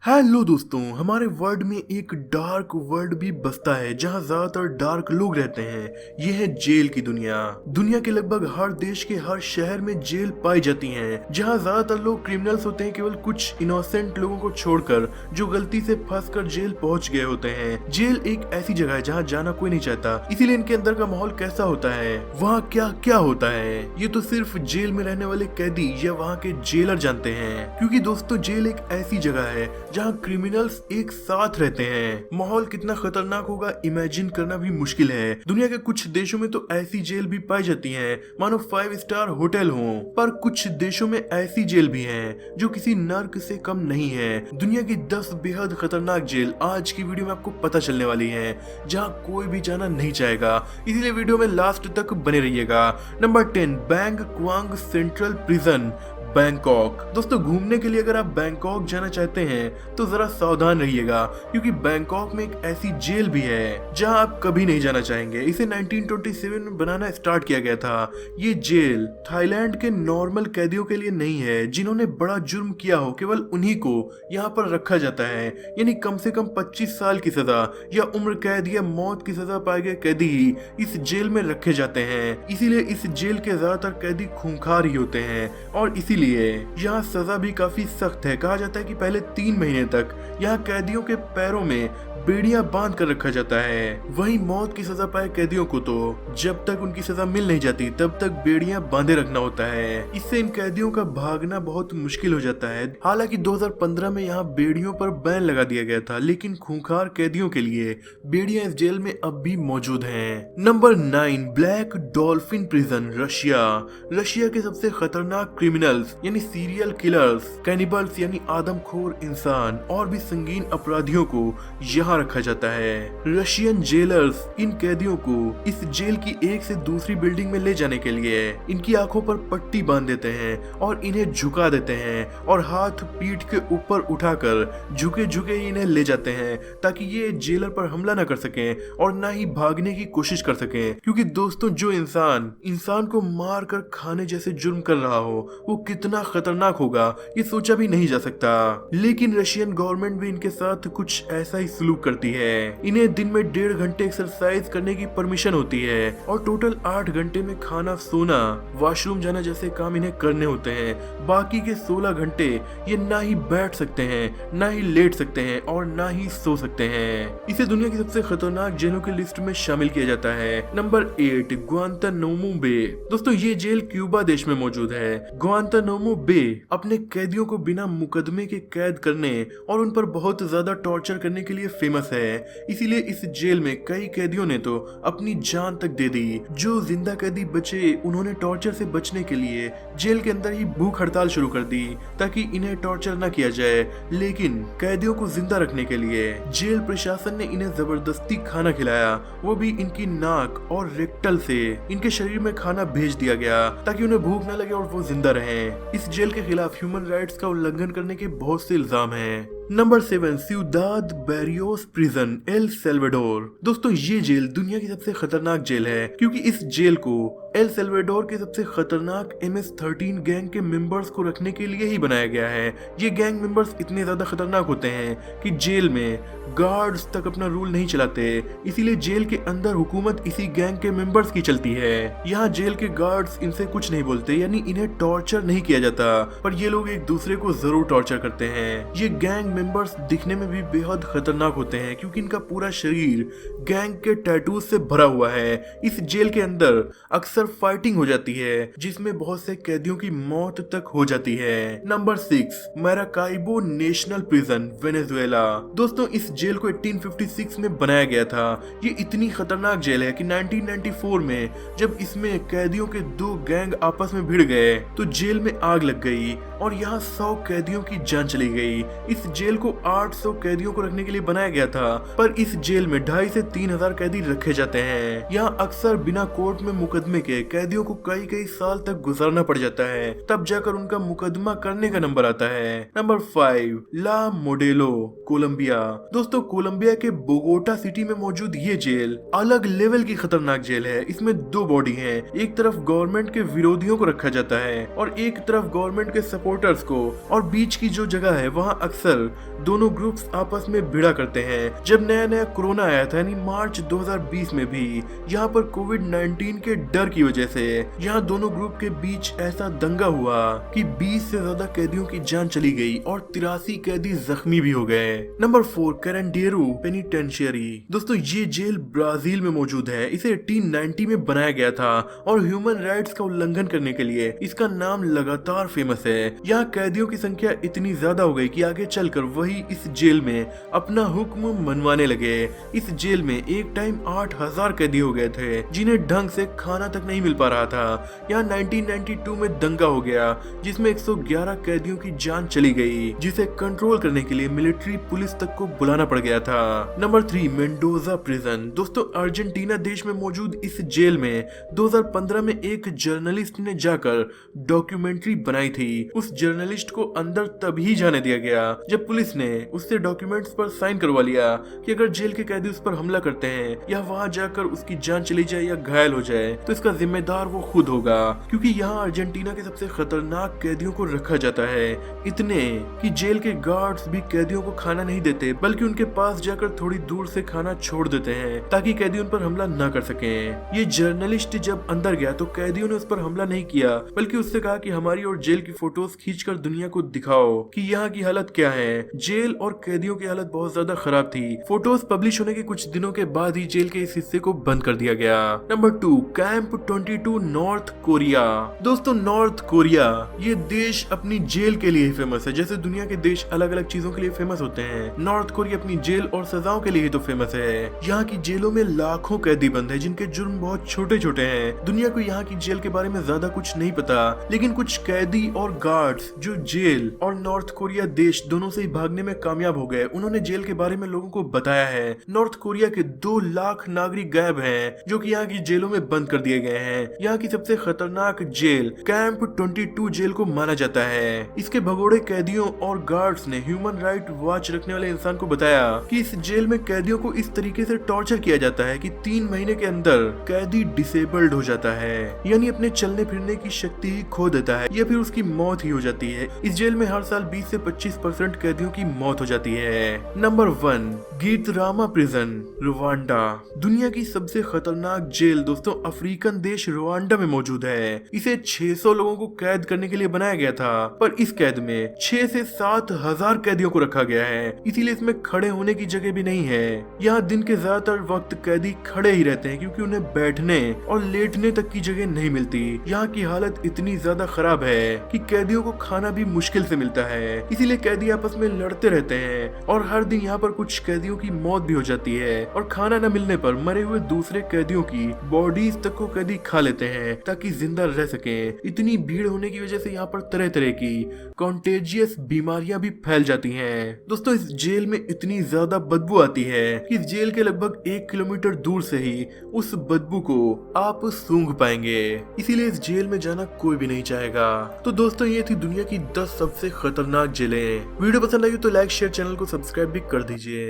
Hello दोस्तों, हमारे world में एक डार्क वर्ल्ड भी बसता है जहां ज्यादातर डार्क लोग रहते हैं। यह है जेल की दुनिया। दुनिया के लगभग हर देश के हर शहर में जेल पाई जाती हैं, जहां ज्यादातर लोग क्रिमिनल्स होते हैं, केवल कुछ इनोसेंट लोगों को छोड़कर जो गलती से फंसकर जेल पहुंच गए होते हैं। जेल एक ऐसी जगह है जहां जाना कोई नहीं चाहता, इसीलिए इनके अंदर का माहौल कैसा होता है, वहाँ क्या क्या होता है, ये तो सिर्फ जेल में रहने वाले कैदी या वहाँ के जेलर जानते हैं। क्योंकि दोस्तों, जेल एक ऐसी जगह है जहां क्रिमिनल्स एक साथ रहते हैं। माहौल कितना खतरनाक होगा इमेजिन करना भी मुश्किल है। दुनिया के कुछ देशों में तो ऐसी जेल भी पाई जाती हैं मानो 5 स्टार होटल हो, पर कुछ देशों में ऐसी जेल भी हैं जो किसी नर्क से कम नहीं है। दुनिया की 10 बेहद खतरनाक जेल आज की वीडियो में आपको पता चलने वाली है, जहां कोई भी जाना नहीं चाहेगा, इसीलिए वीडियो में लास्ट तक बने रहिएगा। Number 10, Bang Kwang Central Prison, Bangkok. दोस्तों, घूमने के लिए अगर आप बैंकॉक जाना चाहते हैं तो जरा सावधान रहिएगा, क्योंकि बैंकॉक में एक ऐसी जेल भी है जहां आप कभी नहीं जाना चाहेंगे। इसे 1927 में बनाना स्टार्ट किया गया था। ये जेल थाईलैंड के नॉर्मल कैदियों के लिए नहीं है जिन्होंने बड़ा जुर्म किया हो, केवल उन्हीं को यहाँ पर रखा जाता है। यानी कम से कम 25 साल की सजा या उम्र कैद या मौत की सजा पाए गए कैदी ही इस जेल में रखे जाते हैं। इसीलिए इस जेल के ज्यादातर कैदी खूंखार ही होते हैं और इसीलिए यहाँ सजा भी काफी सख्त है। कहा जाता है कि पहले 3 महीने तक यहाँ कैदियों के पैरों में बेड़ियां बांध कर रखा जाता है। वहीं मौत की सजा पाए कैदियों को तो जब तक उनकी सजा मिल नहीं जाती तब तक बेड़ियां बांधे रखना होता है। इससे इन कैदियों का भागना बहुत मुश्किल हो जाता है। हालांकि 2015 में यहाँ बेड़ियों पर बैन लगा दिया गया था, लेकिन खूंखार कैदियों के लिए बेड़ियां इस जेल में अब भी मौजूद हैं। Number 9, black dolphin prison, Russia. Russia के सबसे खतरनाक क्रिमिनल्स यानी सीरियल किलर्स, कैनिबल्स यानी आदमखोर इंसान और भी संगीन अपराधियों को यहाँ रखा जाता है। रशियन जेलर्स इन कैदियों को इस जेल की एक से दूसरी बिल्डिंग में ले जाने के लिए इनकी आंखों पर पट्टी बांध देते हैं और इन्हें झुका देते हैं और हाथ पीठ के ऊपर उठाकर झुके झुके ही इन्हें ले जाते हैं, ताकि ये जेलर पर हमला न कर सकें और ना ही भागने की कोशिश कर सकें। क्योंकि दोस्तों, जो इंसान को मार कर खाने जैसे जुर्म कर रहा हो वो कितना खतरनाक होगा ये सोचा भी नहीं जा सकता। लेकिन रशियन गवर्नमेंट भी इनके साथ कुछ ऐसा ही सलूक करती है। इन्हें दिन में 1.5 घंटे एक्सरसाइज करने की परमिशन होती है और टोटल 8 घंटे में खाना, सोना, वॉशरूम जाना जैसे काम इन्हें करने होते हैं। बाकी के 16 घंटे ये ना ही बैठ सकते हैं, ना ही लेट सकते हैं और ना ही सो सकते हैं। इसे दुनिया की सबसे खतरनाक जेलों की लिस्ट में शामिल किया जाता है। नंबर 8, ग्वांतानामो बे। दोस्तों, ये जेल क्यूबा देश में मौजूद है। ग्वांतानामो बे अपने कैदियों को बिना मुकदमे के कैद करने और उन पर बहुत ज्यादा टॉर्चर करने के लिए फेमस है। इसीलिए इस जेल में कई कैदियों ने तो अपनी जान तक दे दी। जो जिंदा कैदी बचे उन्होंने टॉर्चर से बचने के लिए जेल के अंदर ही भूख हड़ताल शुरू कर दी ताकि इन्हें टॉर्चर न किया जाए। लेकिन कैदियों को जिंदा रखने के लिए जेल प्रशासन ने इन्हें जबरदस्ती खाना खिलाया, वो भी इनकी नाक और रेक्टल से इनके शरीर में खाना भेज दिया गया ताकि उन्हें भूख न लगे और वो जिंदा रहें। इस जेल के खिलाफ ह्यूमन राइट्स का उल्लंघन करने के बहुत से इल्जाम हैं। Number 7, Ciudad Barrios prison, El Salvador. दोस्तों, ये जेल दुनिया की सबसे खतरनाक जेल है, क्योंकि इस जेल को एल सल्वाडोर के सबसे खतरनाक MS-13 गैंग के मेंबर्स को रखने के लिए ही बनाया गया है। ये गैंग मेंबर्स इतने ज्यादा खतरनाक होते हैं कि जेल में गार्ड्स तक अपना रूल नहीं चलाते, इसीलिए जेल के अंदर हुकूमत इसी गैंग के मेंबर्स की चलती है। यहाँ जेल के गार्ड्स इनसे कुछ नहीं बोलते, यानी इन्हें टॉर्चर नहीं किया जाता, पर ये लोग एक दूसरे को जरूर टॉर्चर करते हैं। ये गैंग मेंबर्स दिखने में भी बेहद खतरनाक होते हैं, क्योंकि इनका पूरा शरीर गैंग के टैटूज से भरा हुआ है। इस जेल के अंदर अक्सर फाइटिंग हो जाती है, जिसमें बहुत से कैदियों की मौत तक हो जाती है। Number 6, Maracaibo national prison, Venezuela. दोस्तों, इस जेल को 1856 में बनाया गया था। ये इतनी खतरनाक जेल है कि 1994 में जब इसमें कैदियों के 2 गैंग आपस में भिड़ गए तो जेल में आग लग गई और यहाँ 100 कैदियों की जान चली गई। इस जेल को 800 कैदियों को रखने के लिए बनाया गया था, पर इस जेल में 2,500 से 3,000 कैदी रखे जाते हैं। यहाँ अक्सर बिना कोर्ट में मुकदमे के कैदियों को कई साल तक गुजारना पड़ जाता है, तब जाकर उनका मुकदमा करने का नंबर आता है। नंबर 5, ला मोडेलो, कोलंबिया। दोस्तों, कोलंबिया के बोगोटा सिटी में मौजूद ये जेल अलग लेवल की खतरनाक जेल है। इसमें 2 बॉडी हैं, एक तरफ गवर्नमेंट के विरोधियों को रखा जाता है और एक तरफ गवर्नमेंट के सपोर्ट रिपोर्टर्स को, और बीच की जो जगह है वहाँ अक्सर दोनों ग्रुप्स आपस में भिड़ा करते हैं। जब नया नया कोरोना आया था यानी मार्च 2020 में भी यहाँ पर कोविड-19 के डर की वजह से यहाँ दोनों ग्रुप के बीच ऐसा दंगा हुआ कि 20 से ज्यादा कैदियों की जान चली गई और 83 कैदी जख्मी भी हो गए। Number 4, कैरेंडेरो penitentiary. दोस्तों ये जेल ब्राजील में मौजूद है। इसे 1890 में बनाया गया था और ह्यूमन राइट्स का उल्लंघन करने के लिए इसका नाम लगातार फेमस है। यहाँ कैदियों की संख्या इतनी ज्यादा हो गई कि आगे चलकर वही इस जेल में अपना हुक्म मनवाने लगे। इस जेल में एक टाइम 8000 कैदी हो गए थे जिन्हें ढंग से खाना तक नहीं मिल पा रहा था। यहाँ 1992 में दंगा हो गया जिसमें 111 कैदियों की जान चली गई, जिसे कंट्रोल करने के लिए मिलिट्री पुलिस तक को बुलाना पड़ गया था। Number 3, Mendoza prison. दोस्तों अर्जेंटीना देश में मौजूद इस जेल में 2015 में एक जर्नलिस्ट ने जाकर डॉक्यूमेंट्री बनाई थी। उस जर्नलिस्ट को अंदर तभी जाने दिया गया जब पुलिस ने उससे डॉक्यूमेंट्स पर साइन करवा लिया कि अगर जेल के कैदी उस पर हमला करते हैं या वहां जाकर उसकी जान चली जाए या घायल हो जाए तो इसका जिम्मेदार वो खुद होगा, क्योंकि यहाँ अर्जेंटीना के सबसे खतरनाक कैदियों को रखा जाता है। इतने कि जेल के गार्ड्स भी कैदियों को खाना नहीं देते बल्कि उनके पास जाकर थोड़ी दूर से खाना छोड़ देते हैं ताकि कैदी उन पर हमला न कर सकें। ये जर्नलिस्ट जब अंदर गया तो कैदियों ने उस पर हमला नहीं किया बल्कि उससे कहा कि हमारी और जेल की फोटोज खींचकर दुनिया को दिखाओ कि यहाँ की हालत क्या है। जेल और कैदियों की हालत बहुत ज्यादा खराब थी। फोटोज पब्लिश होने के कुछ दिनों के बाद ही जेल के इस हिस्से को बंद कर दिया गया। Number 2, camp 22 north Korea. दोस्तों नॉर्थ कोरिया ये देश अपनी जेल के लिए फेमस है। जैसे दुनिया के देश अलग अलग चीजों के लिए फेमस होते हैं, नॉर्थ कोरिया अपनी जेल और सजाओं के लिए ही तो फेमस है। यहाँ की जेलों में लाखों कैदी बंद है जिनके जुर्म बहुत छोटे छोटे हैं। दुनिया को यहाँ की जेल के बारे में ज्यादा कुछ नहीं पता, लेकिन कुछ कैदी और गार्ड्स जो जेल और नॉर्थ कोरिया देश दोनों से ही भागने में कामयाब हो गए, उन्होंने जेल के बारे में लोगों को बताया है। नॉर्थ कोरिया के 2 लाख नागरिक गायब हैं जो कि यहाँ की जेलों में बंद कर दिए गए हैं। यहाँ की सबसे खतरनाक जेल कैंप 22 जेल को माना जाता है। इसके भगोड़े कैदियों और गार्ड्स ने ह्यूमन राइट वॉच रखने वाले इंसान को बताया कि इस जेल में कैदियों को इस तरीके से टॉर्चर किया जाता है कि 3 महीने के अंदर कैदी डिसेबल्ड हो जाता है, यानी अपने चलने फिरने की शक्ति ही खो देता है या फिर उसकी मौत ही हो जाती है। इस जेल में हर साल 20 से 25% कैदियों की मौत हो जाती है। Number 1, Gitarama prison, Rwanda. दुनिया की सबसे खतरनाक जेल दोस्तों अफ्रीकन देश रुवांडा में मौजूद है। इसे 600 लोगों को कैद करने के लिए बनाया गया था, पर इस कैद में 6 से 7 हजार कैदियों को रखा गया है, इसीलिए इसमें खड़े होने की जगह भी नहीं है। यहाँ दिन के ज्यादातर वक्त कैदी खड़े ही रहते हैं क्योंकि उन्हें बैठने और लेटने तक की जगह नहीं मिलती। यहाँ की हालत इतनी ज्यादा खराब है कि कैदियों को खाना भी मुश्किल से मिलता है, इसीलिए कैदी आपस में लड़ते रहते हैं और हर दिन यहाँ पर कुछ कैदियों की मौत भी हो जाती है और खाना न मिलने पर मरे हुए दूसरे कैदियों की बॉडीज तक को कैदी खा लेते हैं ताकि जिंदा रह सकें। इतनी भीड़ होने की वजह से यहाँ पर तरह तरह की कॉन्टेजियस बीमारियां भी फैल जाती हैं। दोस्तों इस जेल में इतनी ज्यादा बदबू आती है कि इस जेल के लगभग 1 किलोमीटर दूर से ही उस बदबू को आप सूंघ पाएंगे, इसीलिए इस जेल में जाना कोई भी नहीं चाहेगा। तो दोस्तों ये थी दुनिया की 10 सबसे खतरनाक जेलें। वीडियो पसंद आई तो लाइक शेयर, चैनल को सब्सक्राइब भी कर दीजिए।